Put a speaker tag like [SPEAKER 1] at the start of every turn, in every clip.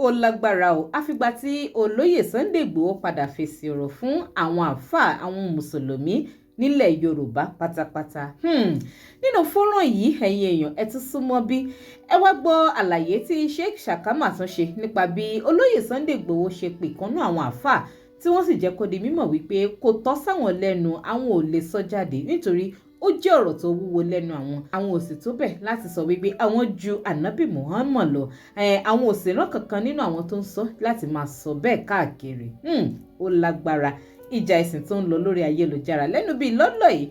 [SPEAKER 1] ó lágbára o àfìgbà tí olóyè Sunday Igboho padà fèsì ọ̀rọ̀ fún àwọn àáfàá àwọn mùsùlùmí nílẹ̀ Yorùbá pátápátá. Nínú fọ́nrán yìí ẹ̀yin èèyàn ẹ tún súnmọ́ bí ẹ wá gbọ́ àlàyé tí Sheikh Shakama tún ṣe nípa bí olóyè Sunday Igboho ṣe pè kánú àwọn àáfàá tí wọ́n sì jẹ́ kó di mímọ̀ wípé kò tọ́ sáwọn lẹ́nu, àwọn ò lè sọ jáde nítorí ó jẹ́ ọ̀rọ̀ tó wúwo lẹ́nu àwọn ò sì tó bẹ̀ láti sọ wípé àwọn ju ànábì Muhammad lọ, àwọn ò sì rán kankan nínú àwọn tó ń sọ láti máa sọ bẹ́ẹ̀ káàkiri. Ó lágbára ìjà ẹ̀sìn tó ń lọ lórí ayélujára lẹ́nu bíi lọ́lọ́ yìí.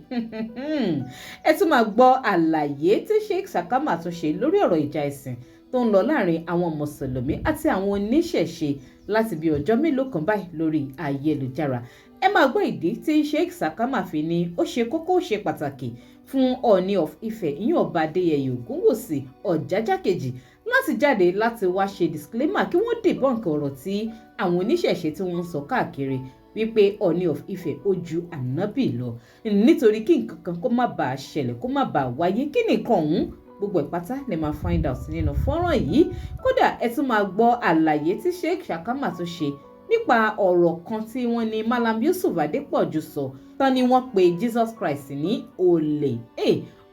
[SPEAKER 1] Ẹ tún máa gbọ́ àlàyé tí Sheikh Shakama tún ṣe lórí ọ̀rọ̀ ìjà ẹ̀sìn tó ń lọ láàrin àwọn mùsùlùmí àti àwọn oníṣẹ̀ṣe láti bí ọjọ́ mélòó kan báyìí lórí ayélujára. Ẹ máa gbọ́ ìdí tí Sheikh Shakama fi ní ó ṣe kókó, ó ṣe pàtàkì fún Ọọ̀ni of Ife ìyẹn Ọba Adéyẹyè Ògúnwùsì Ọ̀jájá kejì láti jáde láti wá ṣe disclaimer kí wọ́n debunk ọ̀rọ̀ tí àwọn oníṣẹ̀ṣe tí wọ́n ń sọ káàkiri wípé Ọọ̀ni of Ife ó ju ànábì lọ, nítorí kí nǹkan kan kó má bàa ṣẹlẹ̀, kó má bàa wáyé. Kí nìkan ọ̀hún gbogbo ìpátá lè máa find out nínú fọ́nrán yìí. Kódà ẹ tún máa gbọ́ àlàyé tí Sheikh Shakama tún ṣe nípa ọ̀rọ̀ kan tí wọ́n ní Malam Yusuf Adépọ̀jù sọ tán ni wọ́n pe Jesus Christ ní olè.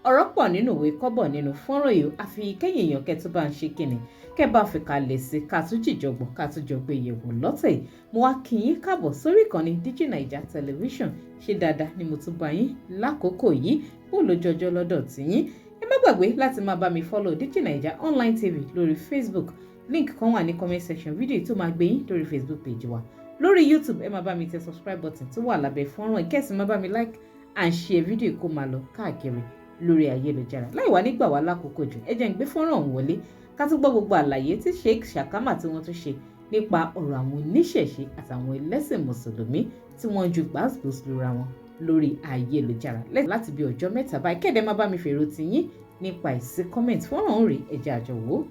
[SPEAKER 1] Ọ̀rọ̀ pọ̀ nínú ìwé kọ́bọ̀ nínú fọ́nrán yìí, àfi kẹ́yìn èèyàn kẹ́ tó bá ń ṣe kíni kẹ́ bá fi kalẹ̀ sí ká tún jìjọgbọ̀n ká tún jọ gbé yẹ̀wò lọ́tẹ̀ yìí. Mo wá kí yín káàbọ̀ sórí ìkànnì DIGINAIJA tẹlifíṣàn. Ṣé dáadáa ni mo tún bá yín lákòókò yìí? Bó ló jọjọ́ lọ́dọ̀ tiyín? Ẹ má gbàgbé láti máa bá mi follow DIGINAIJA online TV lórí Facebook. Link kan wà ní comment section fídíò tó máa gbé yín lórí Facebook page wa. Lórí YouTube ẹ máa bá mi tẹ subscribe button tó wà lábẹ́ fọ́nrán ìkẹ́sì máa bá mi like and share fídíò kó máa lọ káàkiri lórí ayélujára. Láì wá nígbà wá lákòókò jù ẹ jẹ́ n gbé fọ́nrán ọ̀hún wọlé ká tún gbọ́ gbogbo àlàyé tí Sheikh Shakama tí wọ́n tún ṣe nípa ọ̀rọ̀ àwọn oníṣẹ̀ṣe àtàwọn ẹlẹ́sìn mùsùlùmí tí wọ́n ju gbàgbós lura wọn lórí ayélujára láti bí ọjọ́ mẹ́ta báyìí. Kẹ́dẹ̀ má bá mi fèrò tiyín nípa ìsí comment fọ́nrán ọ̀hún rèé ẹ jẹ́ a jọ wò ó.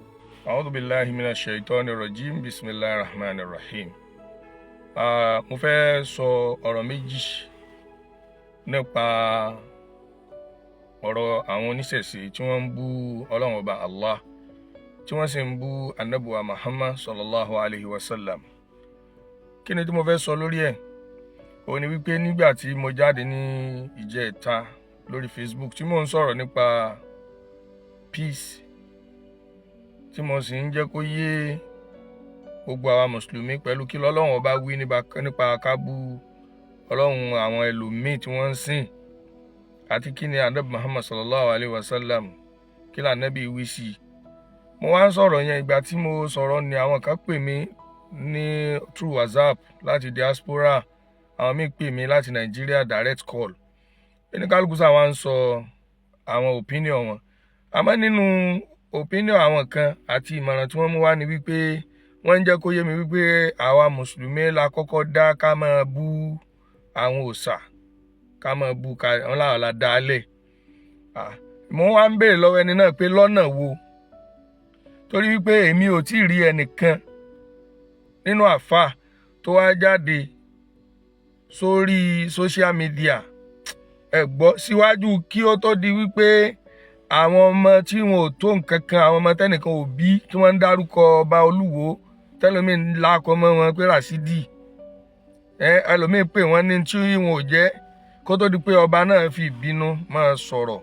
[SPEAKER 2] A'udhu billahi minash shaitani rajim, bismillahir rahmanir rahim. Mo fẹ́ sọ ọ̀rọ̀ méjì nípa ọ̀rọ̀ àwọn oníṣẹ̀ṣe tí wọ́n ń bú Ọlọ́run Ọba Allah, tí wọ́n sì ń bú Ànábì Muhammad sallallahu alaihi wasallam. Kí ni tí mo fẹ́ sọ lórí ẹ̀? Ó ní wípé nígbà tí mo jáde ní ìjẹta lórí Facebook tí mo ń sọ̀rọ̀ nípa peace, tí mo sì ń jẹ́ kó yé gbogbo àwa mùsùlùmí pẹ̀lú kí l'Ọlọ́run Ọba wí nípa kábú Ọlọ́run àwọn ẹlòmíì tí wọ́n ń sìn, àti kí ni Ànábì Muhammad sallallahu alaihi wasallam kí l'Ànábì wí sí. Mo wá ń sọ̀rọ̀ yẹn, ìgbà tí mo sọ̀rọ̀ ni àwọn kan pè mí ní through WhatsApp láti diaspora, àwọn míì pè mí láti Nigeria direct call. Oníkálùkù sáà wá ń sọ àwọn opinion wọn. Àmọ́ nínú opinion àwọn kan àti ìmọ̀ràn tí wọ́n mú wá ni wípé wọ́n ń jẹ́ kó yé mi wípé àwa mùsùlùmí la kọ́kọ́ dá ká máa bú àwọn òòṣà, ká máa bú wọn láwọn la dá lẹ̀. Mo wá ń béèrè lọ́wọ́ ẹni náà pé lọ́nà wo, torí wípé èmi ò tí ì rí ẹnìkan nínú àfáà tó wá jáde sórí social media síwájú kí ó tó di wípé àwọn ọmọ tí wọn ò tó nǹkan kan, àwọn ọmọ tẹ́nìkan ò bí, tí wọ́n ń dárúkọ ọba Olúwo, tẹ́lómi ń lákọ mọ́ wọn pé Ràṣídì, ẹlòmíì pè wọ́n ní tí wọn ò jẹ́, kó tó di pé ọba náà fi ìbínú máa sọ̀rọ̀,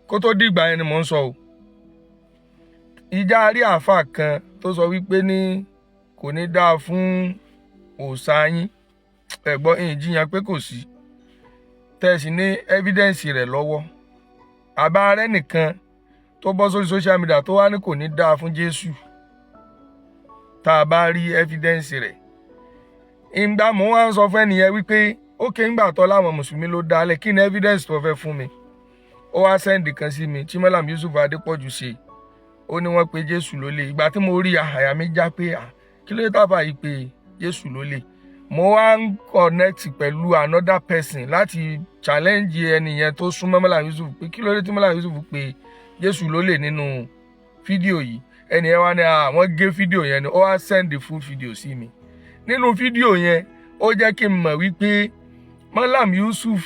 [SPEAKER 2] kó tó dìgbà yẹn ni mò ń sọ o. Ìjà rí àáfàá kan tó sọ wípé ní kò ní dáa fún òòṣà yín, ẹ̀gbọ́n ìjiyàn pé kò sí, tẹ̀sí ní evidence rẹ̀ lọ́wọ́. Àbá rẹ̀ nìkan tó bọ́ sórí social media tó wá ní kò ní dáa fún Jésù, tá a bá rí evidence rẹ̀. Ìgbà mo wá ń sọ fún ẹnìyẹn wípé ókè ńgbà tó láwọn mùsùlùmí ló dálẹ̀, kí ni evidence tó fẹ́ fún mi? Ó wá send kan sí mi tí Malam Yusuf Adépọ̀jù ṣe, ó ní wọ́n pe Jésù lólè. Ìgbà tí mo rí àyà mi já pé kí ló dé tábà yìí pé Jésù lólè. Mo wá ń connect pẹ̀lú another person láti challenge ẹnìyẹn tó súnmọ́ Malam Yusuf pé kí ló dé tí Malam Yusuf pé Jésù lólè nínú fídíò yìí. Ẹnìyẹn wá ní wọ́n gé fídíò yẹn ni, ó wá send the full video sí mi. Nínú fídíò yẹn ó jẹ́ kí n mọ̀ wípé Malam Yusuf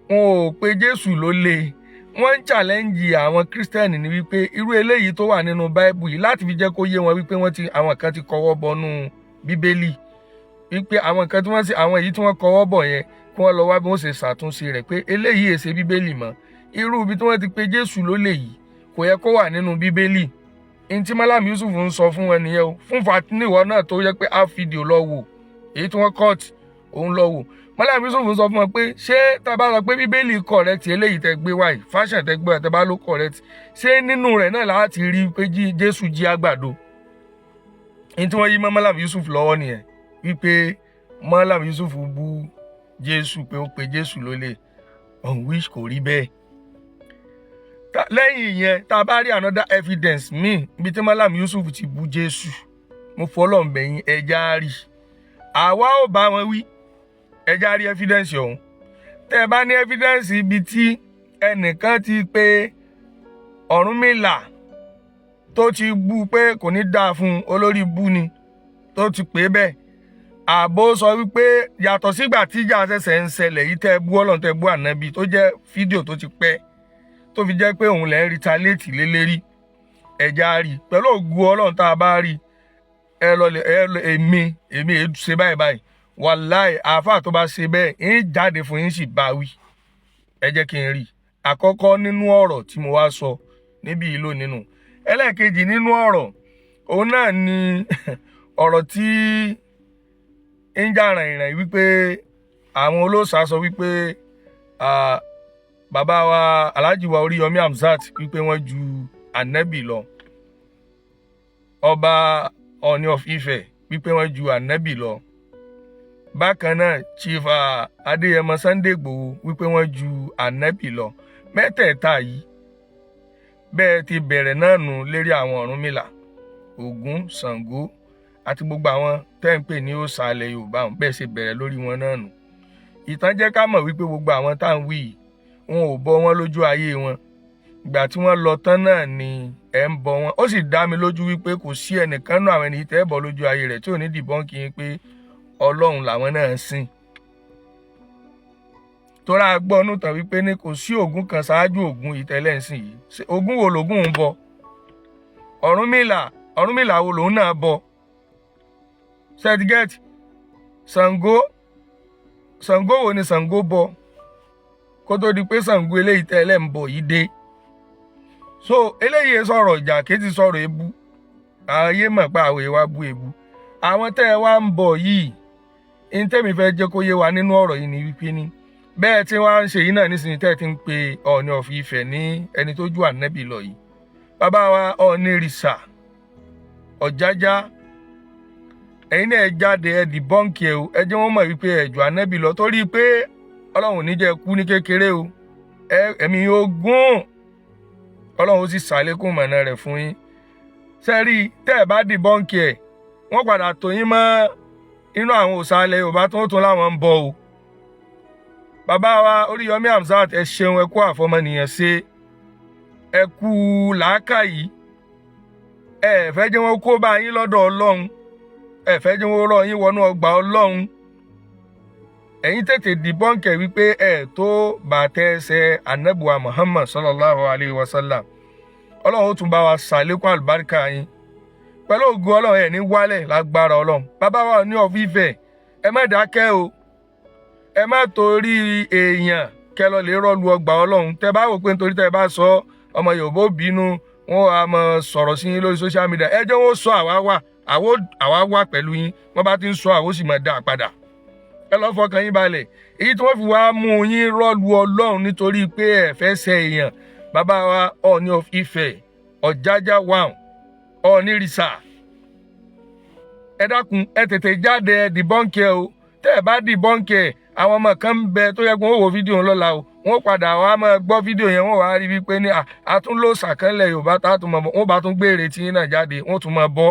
[SPEAKER 2] wọn ò pe Jésù lólè, wọ́n ń challenge àwọn kírísítẹ́nì ní wípé irú eléyìí tó wà nínú báíbù yìí láti fi jẹ́ kó yé wọn wípé àwọn kan ti kọwọ́ bọnú bíbélì, wípé àwọn kan tí wọ́n sì àwọn èyí tí wọ́n kọwọ́ bọ̀ yẹn kí wọ́n lọ wá bí wọ́n ṣe ṣàtúnṣe rẹ̀ pé eléyìí èsè bíbélì mọ́, irú ibi tí wọ́n ti pe Jésù lólè yìí kò yẹ kó wà nínú bíbélì. ní tí Malam Yusuf ń sọ fún wọn nìyẹn o, fún fatiniwọ náà tó yẹ pé á fídíò lọ wò èyí tí wọ́n cut òun lọ wò. Malam Yusuf ń sọ fún wọn pé ṣé tá a bá sọ pé bíbélì correct eléyìí tẹ́ gbé wáyé fashion tẹ́ gbé wáyé tẹ́ bá ló correct, ṣé nínú rẹ̀ náà láti rí pé Jésù jí àgbàdo. ní tí wọ́n yí mọ́ Malam Yusuf lọ́wọ́ nìyẹn, wípé Malam Yusuf bú Jésù pé ó pe Jésù lólè, on which kò rí bẹ́ẹ̀. lẹ́yìn ìyẹn tá a bá rí another evidence míì bí tí Malam Yusuf ti bú Jésù, mo fọlọ́ bẹ̀yìn ẹja rí, àwa ò bá wọn wí, ẹja rí evidence ọ̀hún. tẹ́ ẹ bá ní evidence ibi tí ẹnìkan ti pe Ọ̀rúnmìlà tó ti bú pé kò ní dáa fún olórí bú ni tó ti pè bẹ́ẹ̀, àbó sọ wípé yàtọ̀ sígbà tí ìjà ṣẹ̀ṣẹ̀ ń ṣẹlẹ̀ yìí tẹ́ bú Ọlọ́run tẹ́ bú ànábì tó jẹ́ fídíò tó ti pẹ́ tó fi jẹ́ pé òun lẹ́ ń retaliate lélẹ́rí, ẹja rí pẹ̀lú ògùn Ọlọ́run tá a bá rí ẹ lọ èmi ṣe báyìí wàláì àáfà tó bá ṣe bẹ́ẹ̀ ń jáde fún yín sì bá wí, ẹ jẹ́ kí n rí. àkọ́kọ́ nínú ọ̀rọ̀ tí mo wá sọ níbi ìlò nínú, ẹlẹ́ẹ̀kejì nínú ọ̀rọ̀ òun náà ni ọ̀rọ̀ tí ń jà ràìnràìn wípé àwọn olóòṣà sọ wípé bàbá wa Alhaji wa Oríyọmí Hamzat wípé wọ́n ju ànábì lọ, ọba Ọọ̀ni of Ifẹ̀ wípé wọ́n ju ànábì lọ, bákan náà Chief Adéyẹmọ Sunday Igboho wípé wọ́n ju ànábì lọ. mẹ́tẹ̀ẹ̀ta yìí bẹ́ẹ̀ ti bẹ̀rẹ̀ náà nù lérí àwọn Ọ̀rúnmìlà, Ògún, Ṣàngó àti gbogbo àwọn tẹ́ ń pè ní òòṣà ilẹ̀ Yorùbá bẹ́ẹ̀ ṣe bẹ̀rẹ̀ lórí wọn náà nù. ìtàn jẹ́ ká mọ̀ wípé gbogbo àwọn tá à ń wí yìí wọn ò bọ wọn lójú ayé wọn, ìgbà tí wọ́n lọ tán náà ni ẹ̀ ń bọ wọn. ó sì dá mi lójú wípé kò sí ẹnìkan náà àwọn ènìyàn tẹ́ bọ lójú ayé rẹ̀ tí ò ní dìbọ́ǹkì yín pé Ọlọ́run làwọn náà ń sìn. tóra gbọ́ nù tán wípé ní kò sí Ògún kan ṣáájú Ògún ìtẹ́lẹ̀ ń sìn yìí, Ògún wo lògún ń bọ? Ọ̀rúnmìlà wo lòun náà bọ? Ṣẹ́tígẹ́tì Ṣàngó wo ni Ṣàngó bọ kó tó di pé Ṣàngó eléyìí tẹ́lẹ̀ ń bọ̀ yìí dé? so eléyìí sọ̀rọ̀ ìjà kéjì sọ̀rọ̀ ebú, ayé mọ̀ pé àwọn èèwà bú ebú. àwọn tẹ́ ẹ wá ń bọ̀ yìí ní tẹ́mi fẹ́ jẹ́ kó yé wa nínú ọ̀rọ̀ yìí ni wípé ní bẹ́ẹ̀ tí wọ́n á ń ṣe yìí náà nísìnyí tẹ́ ẹ ti ń pe Ọọ̀ni of Ifẹ̀ ní ẹni tó ju ànábì lọ yìí. bàbá wa Ọọ̀ni Ìrìṣà Ọ̀jájá, ẹ̀yin náà ẹ jáde ẹ dìbọ́ǹkì ẹ o, ẹ jẹ́ wọ́n mọ̀ wípé ẹ ju ànábì lọ, torí pé Ọlọ́run ò ní jẹ́ kú ní kékeré o, ẹ̀mí yóò gùn, Ọlọ́run ó sì ṣàlékún mọ̀nà rẹ̀ fún yín. sẹ́rí tẹ́ ẹ bá dìbọ́ǹkì ẹ̀ wọ́n padà tó yín mọ́ inú àwọn òòṣà ilẹ̀ Yorùbá tó tún láwọn ń bọ o. bàbá wa Oríyọmí Hamzat ẹ ṣeun, ẹ kú àfọmọnìyàn ṣe, ẹ kú làákàyè, ẹ fẹ́ jẹ́ wọn kó bá yín lọ́dọ̀ Ọlọ́run, ẹ fẹ́ jẹ́ wọn rọ yín wọnú ọgbà Ọlọ́run. ẹ̀yin tètè dìbọ́ǹkì wípé ẹ tó bàtẹ́ ẹsẹ̀ ànábùwà Muhammad sallallahu alayhi wa sallam. Ọlọ́run ó tún bá wa ṣàlékún àlùbáríkà yín pẹ̀lú ògo Ọlọ́run, ẹ̀ ní wálẹ̀ lágbára Ọlọ́run. bàbá wa ní of Ifẹ̀ ẹ má dákẹ́ o, ẹ má torí èèyàn kẹ́ lọ lè rọ́ọ̀lù ọgbà Ọlọ́run. tẹ́ bá wò pé nítorí tẹ́ bá sọ ọmọ Yorùbá bínú wọn á mọ sọ̀rọ̀ sí yín lórí social media, ẹ jẹ́ wọn sọ àwa wà pẹ̀lú yín, wọ́n bá ti ń sọ àwọ̀ sì máa dá a padà. ẹ lọ fọkàn yín balẹ̀, èyí tí wọ́n fi wá mú yín rọ́ọ̀lù Ọlọ́run nítorí pé ẹ fẹ́ ṣe èèyàn. bàbá wa Ọọ̀ni of Ifẹ̀ Ọ̀jájá wà Ọọ̀ni Ìrìṣà, ẹ dákun ẹ tètè jáde ẹ dìbọ́ǹkì ẹ o. tẹ́ ẹ bá dìbọ́ǹkì ẹ àwọn ọmọ kan ń bẹ tó yẹ kó wọ́n wo fídíò lọ́la o, wọ́n padà wá máa gbọ́ fídíò yẹn, wọ́n wá rí wípé ní àtúnlò sàkánlẹ̀ Yorùbá tá a tún mọ̀ bọ́, wọ́n bá tún gbé ìrètí yín náà jáde, wọ́n tún máa bọ́.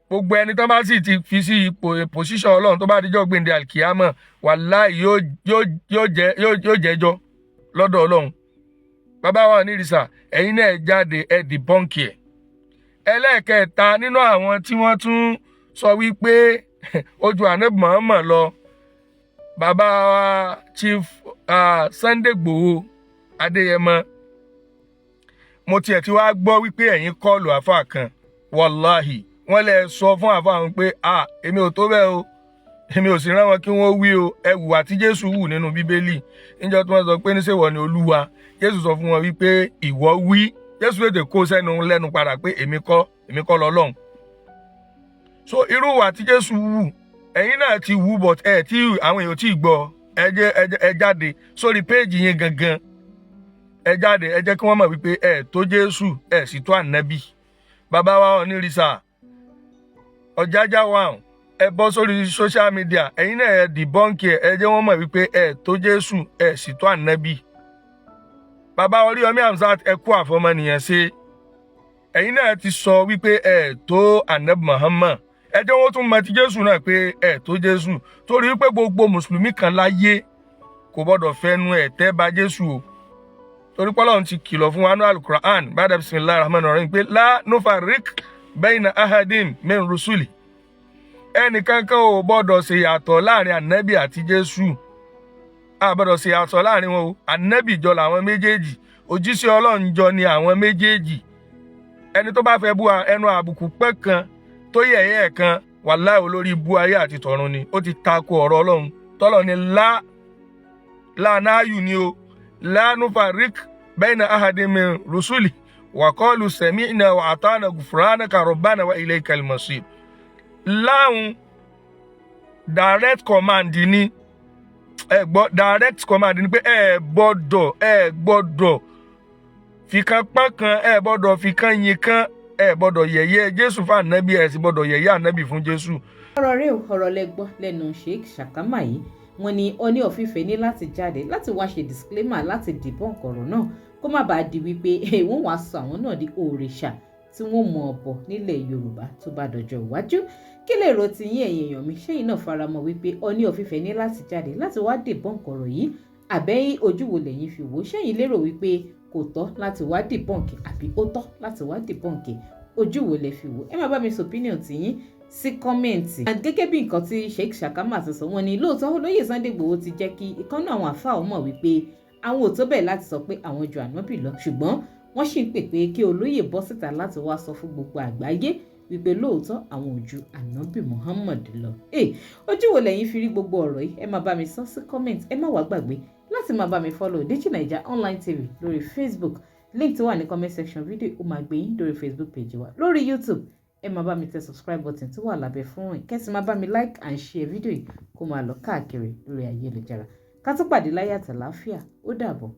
[SPEAKER 2] gbogbo ẹni tó bá sì ti fi sí ipò pòsíṣàn Ọlọ́run tó bá dijọ́ gbèǹde àlìkìyámọ̀ wàláhì yóò jẹ́jọ́ lọ́dọ̀ Ọlọ́run. bàbá wa ní Ìrìṣà ẹ̀yin náà jáde ẹ dìbọ́ǹkì ẹ̀. ẹlẹ́ẹ̀kẹta nínú àwọn tí wọ́n tún sọ wípé ojú ànábì Muhammad lọ, bàbá wa Chief Sunday Igboho Adéyẹmọ mo tiẹ̀ ti wá gbọ́ wípé ẹ̀yin kọ́ọ̀lù àfáà kan wàláhì wọ́n lè sọ fún àfáà wọn pé èmi ò tó bẹ́ẹ̀ o èmi ò sì rán wọn kí wọ́n wí o ẹ wùwà tí Jésù wù nínú Bíbélì níjọ́ tí wọ́n sọ pé níṣèwọ ni Olúwa Jésù sọ fún wọn wípé ìwọ wí Jésù lè kó sẹ́nu lẹ́nu padà pé èmi kọ́ lọ́lọ́run. So irú wà tí Jésù wù ẹ̀yin náà ti wù but ẹ tí àwọn èèyàn tí gbọ́ ẹ jáde sórí péèjì yẹn gangan ẹ jáde ẹ jẹ́ kí wọ́n mọ̀ wípé ẹ tó Jésù ẹ sì tó ànábì. Bàbá wa Onírìṣà Ọ̀jájá wa ẹ bọ́ sórí social media ẹ̀yin náà ẹ dìbọ́ǹkì ẹ jẹ́ wọ́n mọ̀ wípé ẹ tó Jésù ẹ sì tó ànábì. Bàbá Oríyọmí Hamzat ẹ kú àfọmọnìyàn ṣe ẹ̀yin náà ti sọ wípé ẹ tó ànábì Muhammad ẹ jẹ́ wọ́n tún mọ̀ ti Jésù náà pé ẹ tó Jésù torí wípé gbogbo mùsùlùmí kan láyé kò gbọ́dọ̀ fẹnu ẹ̀ tẹ́ ba Jésù o torí pé Ọlọ́run ti kìlọ̀ fún wa ní Al-Qur'an ba'da bismillahir rahmanir rahim pé la nufarriq bayna ahadin min rusuli ẹnìkankan ò gbọ́dọ̀ ṣe yàtọ̀ láàrin ànábì àti Jésù a gbọ́dọ̀ ṣe yàtọ̀ láàrin wọn o ànábì jọ làwọn méjèèjì òjíṣẹ́ Ọlọ́run jọ ni àwọn méjèèjì ẹni tó bá fẹ́ bú ẹnu àbùkù pẹ́ kan tó yẹ̀yẹ́ kan wàláhì olórí bú ayé àti tọ̀run ni ó ti tako ọ̀rọ̀ Ọlọ́run tọ́lọ̀ ni láàáyù ni o la nufarriq bayna ahadin min rusuli wa qalu sami'na wa ata'na ghufranaka rabbana wa ilaykal masir. Láhùn direct command ni direct command ni pé ẹ gbọ́dọ̀ fìkan pọ́n kan ẹ gbọ́dọ̀ fìkan yin kan ẹ gbọ́dọ̀ yẹ̀yẹ́ Jésù fún ànábì ẹ sì gbọ́dọ̀ yẹ̀yẹ́ ànábì fún Jésù.
[SPEAKER 1] ọ̀rọ̀ rẹ̀ ọ̀rọ̀ lẹ gbọ́ lẹ́nu Sheikh Shakama yìí wọ́n ní Ọọ̀ni of Ifẹ̀ ní láti jáde láti wá ṣe disclaimer láti debunk ọ̀rọ̀ náà kó má bàa di wípé wọ́n wá sọ àwọn náà di òrìṣà tí wọ́n mọ ọ̀bọ̀ nílẹ̀ Yorùbá tó bá dọjọ́ iwájú. Kí lè rò ti yín ẹ̀yin èèyàn mi ṣẹ́yìn náà faramọ́ wípé Ọọ̀ni of Ifẹ̀ ní láti jáde láti wá debunk ọ̀rọ̀ yìí àbẹ́yìn ojú wo lẹ́yìn fi wò ṣẹ́yìn lérò wípé kò tọ́ láti wá debunk àbí ó tọ́ láti wá debunk ojú wo lẹ fi wò ẹ má bá mi sọ opinion ti yín sí kọ́mẹ̀ǹtì. Gẹ́gẹ́ bí nǹkan tí Sheikh Shakama ti sọ wọ́n ní lóòótọ́ olóyè Sunday Igboho ti jẹ́ kí ìkànnì àwọn àfáà mọ̀ wípé àwọn ò tó bẹ́ẹ̀ láti sọ pé àwọn ju ànábì lọ ṣùgbọ́n wọ́n sì ń pè pé kí olóyè bọ́ síta láti wá sọ fún gbogbo àgbáyé wípé lóòótọ́ àwọn ò ju ànábì Muhammad lọ. Ojú wo lẹ́yìn fi rí gbogbo ọ̀rọ̀ yìí ẹ má bá mi sọ sí kọ́mẹ̀ǹtì ẹ má wá gbàgbé láti máa bá mi follow DIGINAIJA online TV lórí Facebook link tó wà ní comment section video ó máa gbé yín lórí Facebook page wa lórí YouTube ẹ máa bá mi tẹ subscribe button tó wà lábẹ́ fún kẹ́sì máa bá mi like and share video yìí kó máa lọ káàkiri lórí ayélujára ká tó pàdé láyé àtàláfíà ó dàbọ̀.